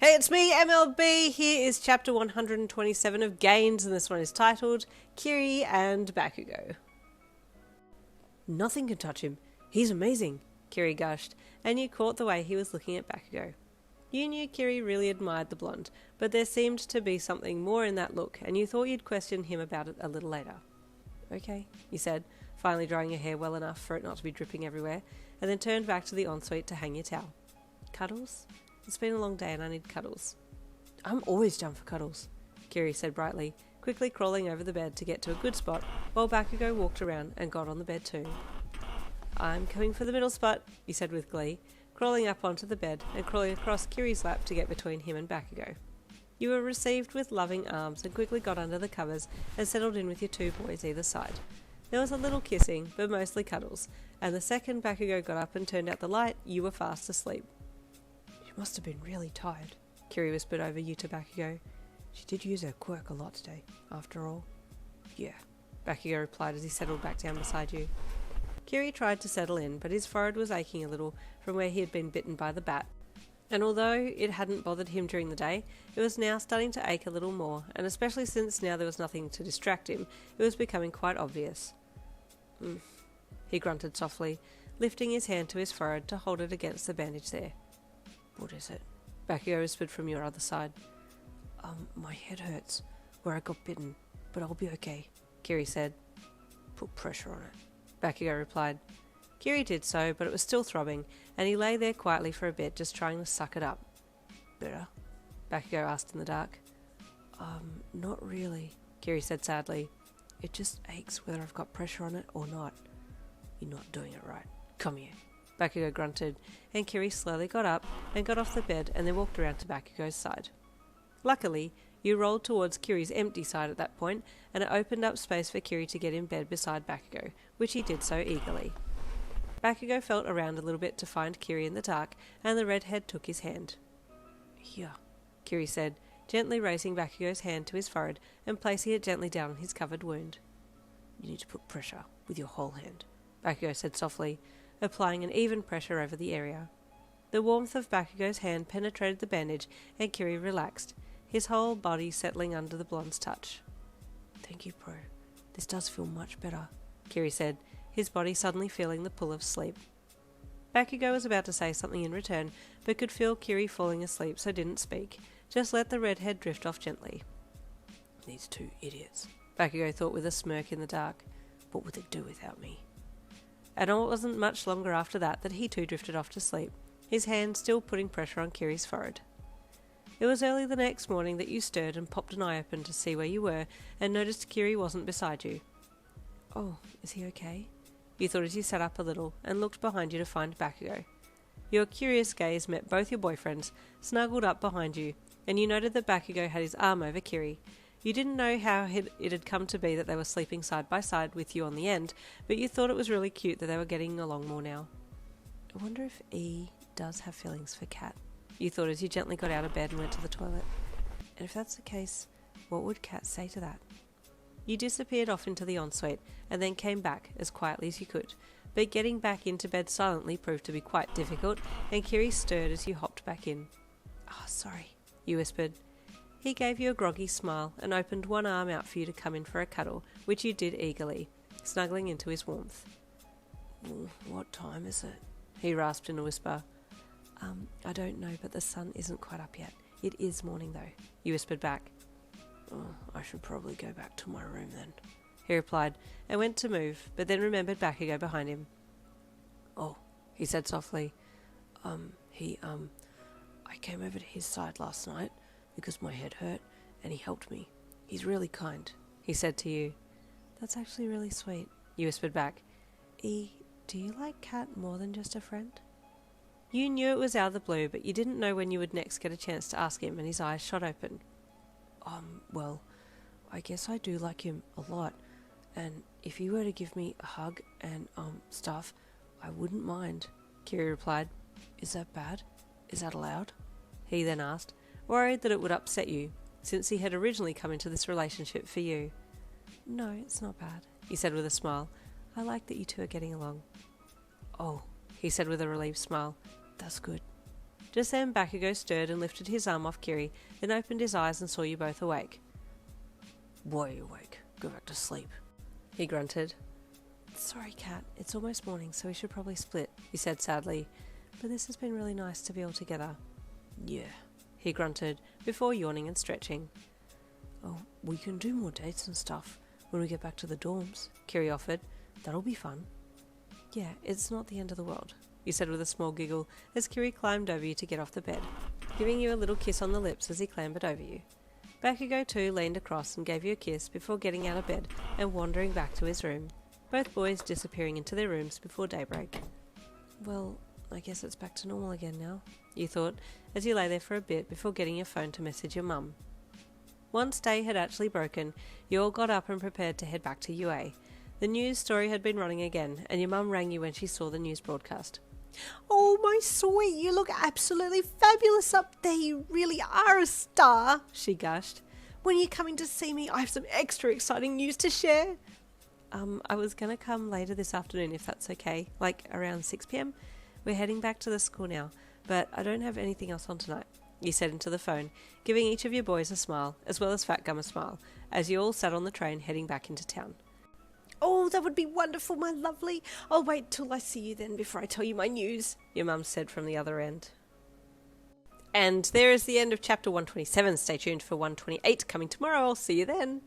Hey, it's me, MLB. Here is chapter 127 of Gains, and this one is titled Kiri and Bakugou. Nothing can touch him. He's amazing, Kiri gushed, and you caught the way he was looking at Bakugou. You knew Kiri really admired the blonde, but there seemed to be something more in that look, and you thought you'd question him about it a little later. Okay, you said, finally drying your hair well enough for it not to be dripping everywhere, and then turned back to the ensuite to hang your towel. Cuddles? It's been a long day and I need cuddles. I'm always down for cuddles, Kiri said brightly, quickly crawling over the bed to get to a good spot while Bakugou walked around and got on the bed too. I'm coming for the middle spot, you said with glee, crawling up onto the bed and crawling across Kiri's lap to get between him and Bakugou. You were received with loving arms and quickly got under the covers and settled in with your two boys either side. There was a little kissing, but mostly cuddles, and the second Bakugou got up and turned out the light, you were fast asleep. She must have been really tired, Kiri whispered over you to Bakugou. She did use her quirk a lot today, after all. Yeah, Bakugou replied as he settled back down beside you. Kiri tried to settle in, but his forehead was aching a little from where he had been bitten by the bat. And although it hadn't bothered him during the day, it was now starting to ache a little more, and especially since now there was nothing to distract him, it was becoming quite obvious. He grunted softly, lifting his hand to his forehead to hold it against the bandage there. What is it? Bakugou whispered from your other side. My head hurts, where I got bitten, but I'll be okay, Kiri said. Put pressure on it, Bakugou replied. Kiri did so, but it was still throbbing, and he lay there quietly for a bit, just trying to suck it up. Better? Bakugou asked in the dark. Not really, Kiri said sadly. It just aches whether I've got pressure on it or not. You're not doing it right. Come here. Bakugou grunted, and Kiri slowly got up and got off the bed and then walked around to Bakugou's side. Luckily, you rolled towards Kiri's empty side at that point, and it opened up space for Kiri to get in bed beside Bakugou, which he did so eagerly. Bakugou felt around a little bit to find Kiri in the dark, and the redhead took his hand. Here, Kiri said, gently raising Bakugou's hand to his forehead and placing it gently down on his covered wound. You need to put pressure with your whole hand, Bakugou said softly, applying an even pressure over the area. The warmth of Bakugou's hand penetrated the bandage, and Kiri relaxed, his whole body settling under the blonde's touch. Thank you, Pro. This does feel much better, Kiri said, his body suddenly feeling the pull of sleep. Bakugou was about to say something in return, but could feel Kiri falling asleep, so didn't speak, just let the redhead drift off gently. These two idiots, Bakugou thought with a smirk in the dark. What would they do without me? And it wasn't much longer after that he too drifted off to sleep, his hand still putting pressure on Kiri's forehead. It was early the next morning that you stirred and popped an eye open to see where you were, and noticed Kiri wasn't beside you. Oh, is he okay? You thought as you sat up a little and looked behind you to find Bakugou. Your curious gaze met both your boyfriends, snuggled up behind you, and you noted that Bakugou had his arm over Kiri. You didn't know how it had come to be that they were sleeping side by side with you on the end, but you thought it was really cute that they were getting along more now. I wonder if E does have feelings for Kat, you thought as you gently got out of bed and went to the toilet. And if that's the case, what would Kat say to that? You disappeared off into the ensuite and then came back as quietly as you could, but getting back into bed silently proved to be quite difficult, and Kiri stirred as you hopped back in. Oh, sorry, you whispered. He gave you a groggy smile and opened one arm out for you to come in for a cuddle, which you did eagerly, snuggling into his warmth. What time is it? He rasped in a whisper. I don't know, but the sun isn't quite up yet. It is morning, though, you whispered back. Oh, I should probably go back to my room then, he replied, and went to move, but then remembered Bakugou behind him. Oh, he said softly. I came over to his side last night because my head hurt, and he helped me. He's really kind, he said to you. That's actually really sweet, you whispered back. E, do you like Kat more than just a friend? You knew it was out of the blue, but you didn't know when you would next get a chance to ask him, and his eyes shot open. Well, I guess I do like him a lot, and if he were to give me a hug and, stuff, I wouldn't mind, Kiri replied. Is that bad? Is that allowed? He then asked, worried that it would upset you, since he had originally come into this relationship for you. No, it's not bad, he said with a smile. I like that you two are getting along. Oh, he said with a relieved smile. That's good. Just then Bakugou stirred and lifted his arm off Kiri, then opened his eyes and saw you both awake. "Why are you awake? Go back to sleep," he grunted. "Sorry, Kat, it's almost morning, so we should probably split," he said sadly. "But this has been really nice to be all together." "Yeah," he grunted, before yawning and stretching. "Oh, we can do more dates and stuff when we get back to the dorms," Kiri offered. "That'll be fun." "Yeah, it's not the end of the world," you said with a small giggle as Kiri climbed over you to get off the bed, giving you a little kiss on the lips as he clambered over you. Bakugou too leaned across and gave you a kiss before getting out of bed and wandering back to his room, both boys disappearing into their rooms before daybreak. "Well, I guess it's back to normal again now," you thought, as you lay there for a bit before getting your phone to message your mum. Once day had actually broken, you all got up and prepared to head back to UA. The news story had been running again, and your mum rang you when she saw the news broadcast. "Oh, my sweet, you look absolutely fabulous up there. You really are a star," she gushed. "When are you coming to see me? I have some extra exciting news to share." I was going to come later this afternoon if that's okay, like around 6 p.m. We're heading back to the school now, but I don't have anything else on tonight," you said into the phone, giving each of your boys a smile, as well as Fat Gum a smile, as you all sat on the train heading back into town. "Oh, that would be wonderful, my lovely. I'll wait till I see you then before I tell you my news," your mum said from the other end. And there is the end of chapter 127. Stay tuned for 128 coming tomorrow. I'll see you then.